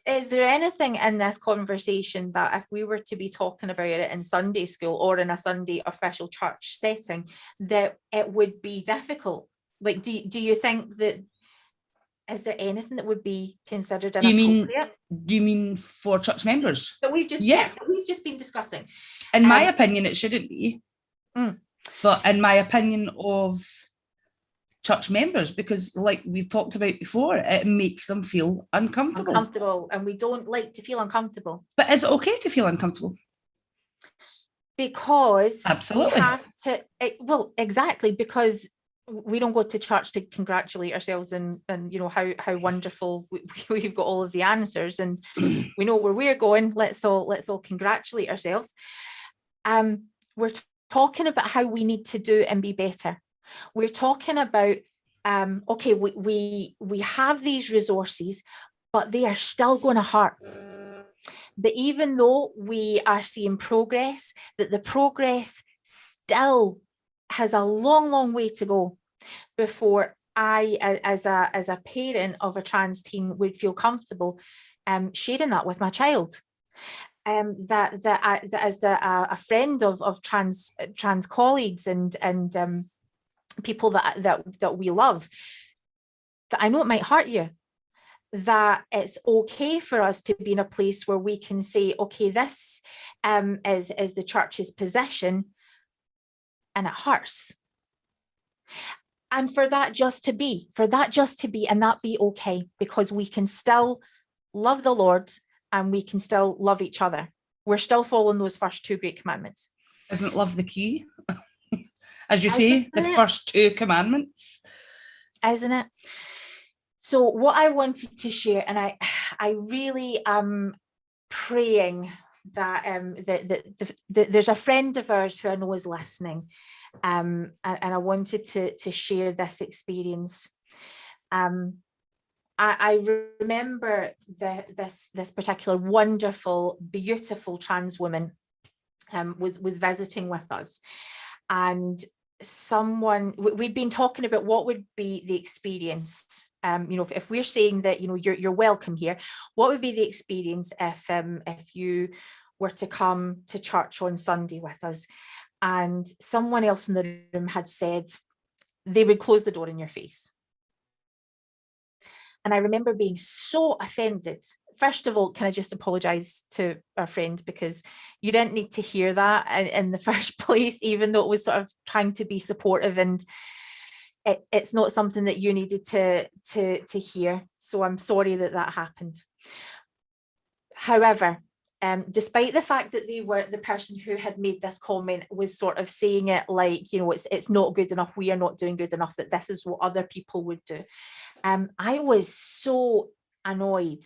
is there anything in this conversation that if we were to be talking about it in Sunday school or in a Sunday official church setting, that it would be difficult? Like, do you think that, is there anything that would be considered inappropriate? Do you mean for church members? That we've just been discussing. In my opinion, it shouldn't be. But in my opinion of church members, because like we've talked about before, it makes them feel uncomfortable. And we don't like to feel uncomfortable. But is it okay to feel uncomfortable? Because absolutely, we have to, well, exactly, because we don't go to church to congratulate ourselves and how wonderful we've got all of the answers and we know where we're going. Let's all congratulate ourselves. We're talking about how we need to do and be better. We're talking about okay, we have these resources, but they are still going to hurt. That even though we are seeing progress, that the progress still has a long, long way to go before I, as a parent of a trans teen, would feel comfortable sharing that with my child. That as a friend of trans colleagues and people that we love, that I know it might hurt you, that it's okay for us to be in a place where we can say, okay, this is the church's position, and it hurts. And for that just to be, and that be okay, because we can still love the Lord and we can still love each other. We're still following those first two great commandments. Isn't love the key? As you say, the first two commandments. Isn't it? So what I wanted to share, and I really am praying that there's a friend of ours who I know is listening, and I wanted to share this experience. I remember this particular wonderful, beautiful trans woman was visiting with us, and we'd been talking about what would be the experience. If we're saying that you're welcome here, what would be the experience if you were to come to church on Sunday with us? And someone else in the room had said they would close the door in your face. And I remember being so offended. First of all, can I just apologize to our friend, because you didn't need to hear that in the first place, even though it was sort of trying to be supportive, and it's not something that you needed to hear. So I'm sorry that happened. However, despite the fact that the person who had made this comment was sort of saying it like, it's not good enough, we are not doing good enough, that this is what other people would do. I was so annoyed,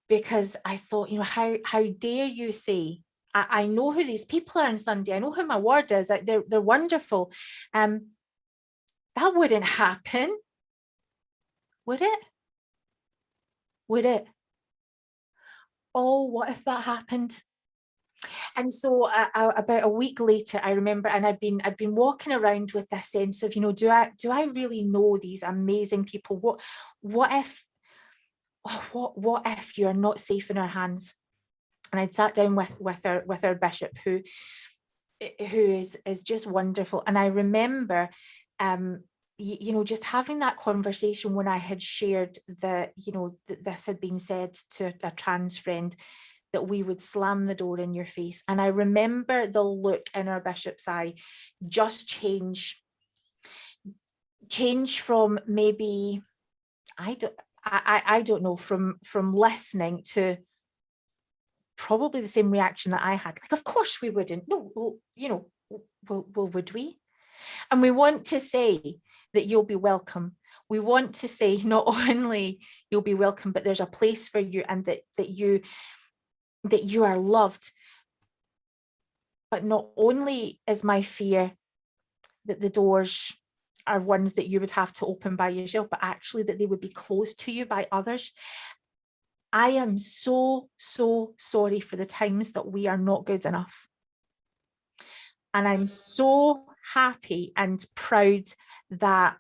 because I thought, how dare you say, I know who these people are on Sunday, I know who my ward is, they're wonderful. That wouldn't happen, would it? Would it? Oh, what if that happened? And so about a week later, I remember, and I'd been walking around with this sense of, do I really know these amazing people? What if you're not safe in our hands? And I'd sat down with our bishop, who is just wonderful. And I remember, just having that conversation when I had shared that, that this had been said to a trans friend, that we would slam the door in your face. And I remember the look in our bishop's eye just change from maybe, I don't know, from listening to probably the same reaction that I had. Like, of course we wouldn't. No, well, would we? And we want to say that you'll be welcome. We want to say not only you'll be welcome, but there's a place for you, and that you are loved. But not only is my fear that the doors are ones that you would have to open by yourself, but actually that they would be closed to you by others. I am so, so sorry for the times that we are not good enough. And I'm so happy and proud that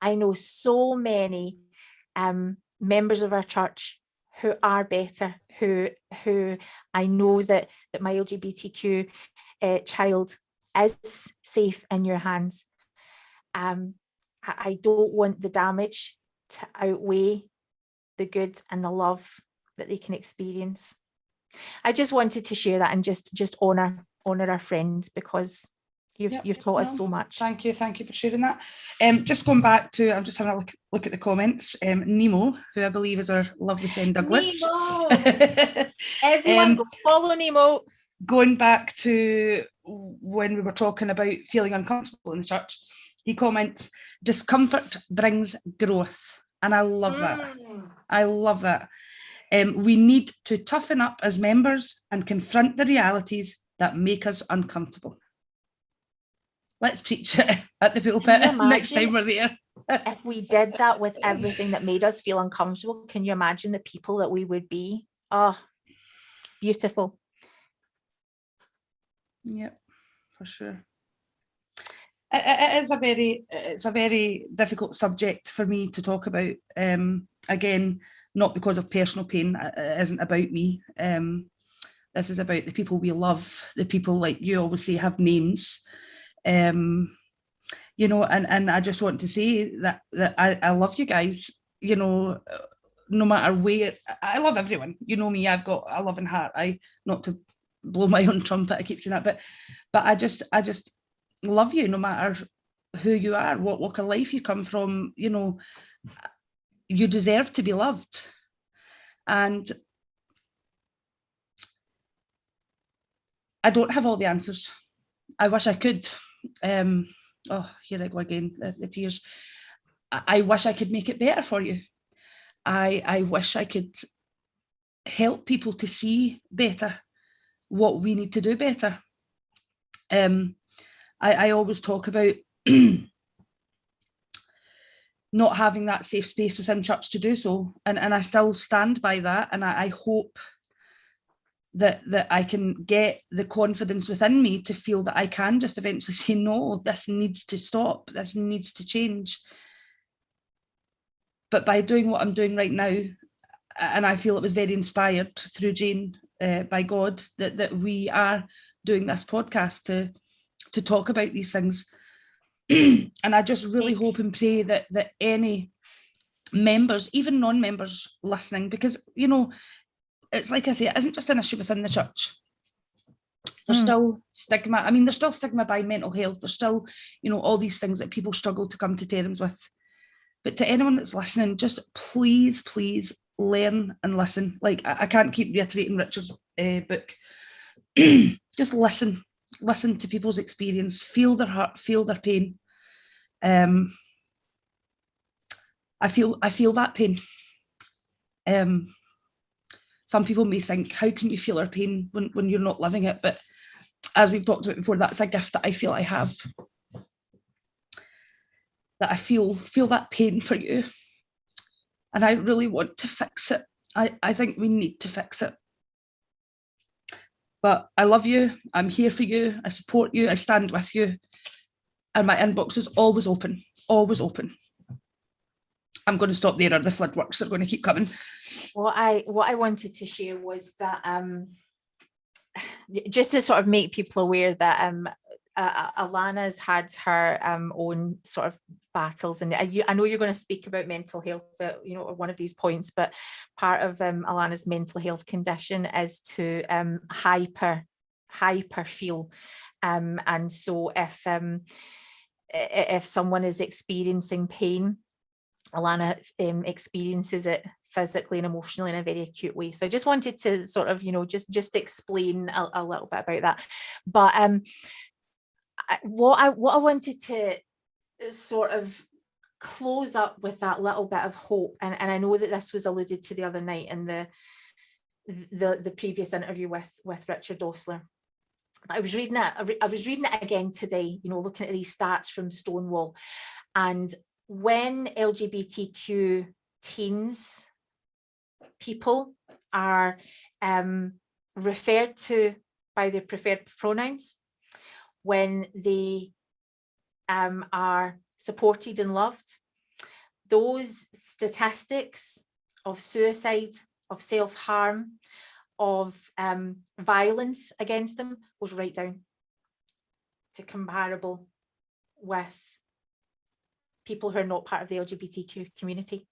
I know so many members of our church who are better, who I know that my LGBTQ child is safe in your hands. I don't want the damage to outweigh the good and the love that they can experience. I just wanted to share that and just honor our friends, because you've taught us so much. Thank you for sharing that. Just going back to, I'm just having a look at the comments. Nemo, who I believe is our lovely friend Douglas. Nemo! Everyone go follow Nemo. Going back to when we were talking about feeling uncomfortable in the church, he comments, discomfort brings growth. And I love that. I love that. We need to toughen up as members and confront the realities that make us uncomfortable. Let's preach it at the pulpit next time we're there. If we did that with everything that made us feel uncomfortable, can you imagine the people that we would be? Oh, beautiful. Yep, for sure. It's a very difficult subject for me to talk about. Again, not because of personal pain. It isn't about me. This is about the people we love, the people, like you always say, have names. You know, and I just want to say that I love you guys, you know, no matter where. I love everyone. You know me, I've got a loving heart. Not to blow my own trumpet, I keep saying that, but I just love you no matter who you are, what walk of life you come from. You know, you deserve to be loved. And I don't have all the answers. I wish I could. Oh, here I go again, the tears. I wish I could make it better for you. I wish I could help people to see better what we need to do better. I always talk about not having that safe space within church to do so. And I still stand by that. And I hope that I can get the confidence within me to feel that I can just eventually say, no, this needs to stop. This needs to change. But by doing what I'm doing right now, and I feel it was very inspired through Jane, by God, that we are doing this podcast to talk about these things. And I just really hope and pray that any members, even non-members listening, because, you know, it's like I say, it isn't just an issue within the church. There's still stigma. I mean, there's still stigma by mental health. There's still, you know, all these things that people struggle to come to terms with. But to anyone that's listening, just please learn and listen. Like, I can't keep reiterating Richard's book. Just listen to people's experience, feel their heart, feel their pain. I feel that pain. Some people may think, how can you feel our pain when you're not living it? But as we've talked about before, that's a gift that I feel I have. That I feel that pain for you. And I really want to fix it. I think we need to fix it. But I love you. I'm here for you. I support you. I stand with you. And my inbox is always open, always open. I'm going to stop there, or the flood works are going to keep coming. What I wanted to share was that just to sort of make people aware that Alana's had her own sort of battles, and I know you're going to speak about mental health, you know, one of these points, but part of Alana's mental health condition is to hyper feel, and so if someone is experiencing pain, Alana experiences it physically and emotionally in a very acute way. So I just wanted to sort of, you know, just explain a little bit about that. But what I wanted to sort of close up with that little bit of hope, and I know that this was alluded to the other night in the previous interview with Richard Osler. I was reading it again today, you know, looking at these stats from Stonewall, and when LGBTQ teens, people are referred to by their preferred pronouns, when they are supported and loved, those statistics of suicide, of self-harm, of violence against them goes right down to comparable with people who are not part of the LGBTQ community.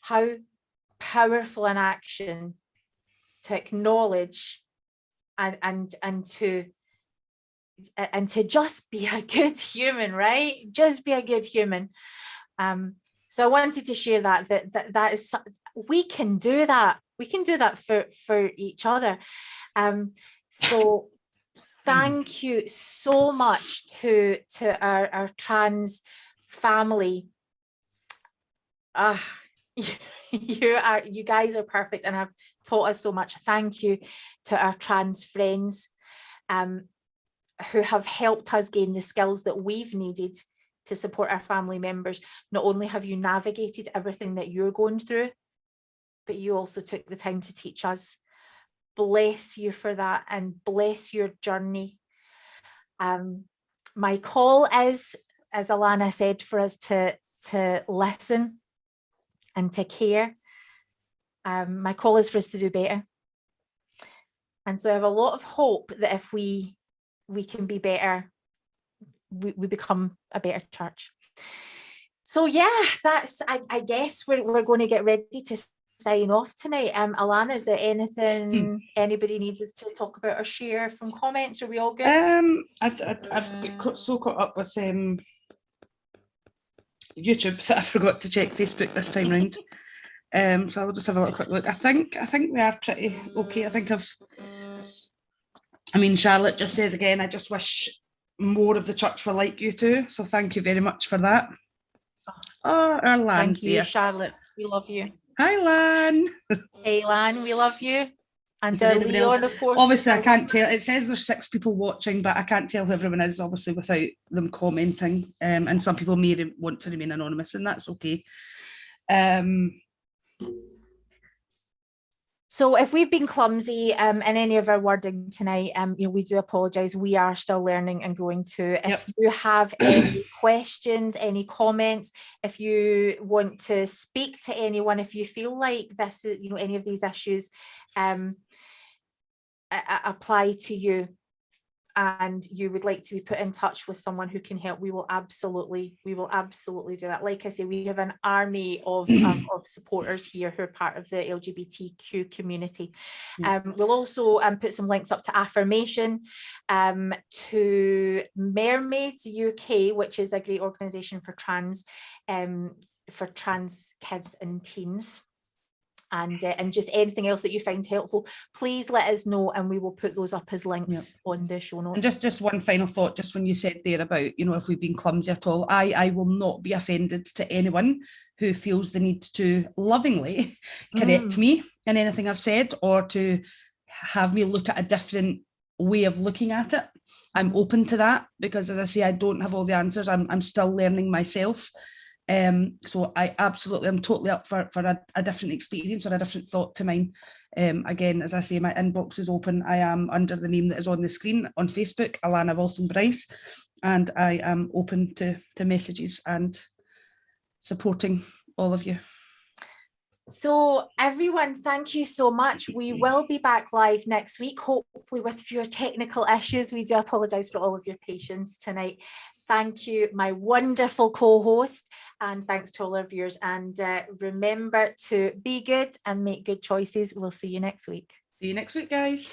How powerful an action to acknowledge and to just be a good human, right? Just be a good human. So I wanted to share that is, we can do that. We can do that for each other. So thank you so much to our trans family. You guys are perfect and have taught us so much. Thank you to our trans friends who have helped us gain the skills that we've needed to support our family members. Not only have you navigated everything that you're going through, but you also took the time to teach us. Bless you for that, and bless your journey. My call is, as Alana said, for us to listen and to care. My call is for us to do better. And so I have a lot of hope that if we can be better, we become a better church. So yeah, that's, I guess we're going to get ready to sign off tonight. Alana, is there anything anybody needs us to talk about or share from comments? Are we all good? I've got so caught up with YouTube that I forgot to check Facebook this time round. So I'll just have a little quick look. I think we are pretty okay. Charlotte just says again, I just wish more of the church were like you too. So thank you very much for that. Oh, our Lan's thank you, there. Charlotte. We love you. Hi, Lan. Hey, Lan, we love you. And Leon, of course. Obviously, I can't tell. It says there's 6 people watching, but I can't tell who everyone is, obviously, without them commenting. And some people may want to remain anonymous, and that's okay. So if we've been clumsy in any of our wording tonight, we do apologise. We are still learning and growing too. If you have any questions, any comments, if you want to speak to anyone, if you feel like this, any of these issues apply to you, and you would like to be put in touch with someone who can help, we will absolutely do that. Like I say, we have an army of supporters here who are part of the LGBTQ community. We'll also put some links up to Affirmation, to Mermaids UK, which is a great organisation for trans kids and teens. And just anything else that you find helpful, please let us know, and we will put those up as links on the show notes. And just one final thought, just when you said there about, if we've been clumsy at all, I will not be offended to anyone who feels the need to lovingly correct me in anything I've said, or to have me look at a different way of looking at it. I'm open to that, because as I say, I don't have all the answers. I'm still learning myself. So I'm totally up for a different experience or a different thought to mine. Again, as I say, my inbox is open. I am under the name that is on the screen on Facebook, Alana Wilson Bryce, and I am open to messages and supporting all of you. So everyone, thank you so much. We will be back live next week, hopefully with fewer technical issues. We do apologise for all of your patience tonight. Thank you, my wonderful co-host, and thanks to all our viewers. And remember to be good and make good choices. We'll see you next week. See you next week, guys.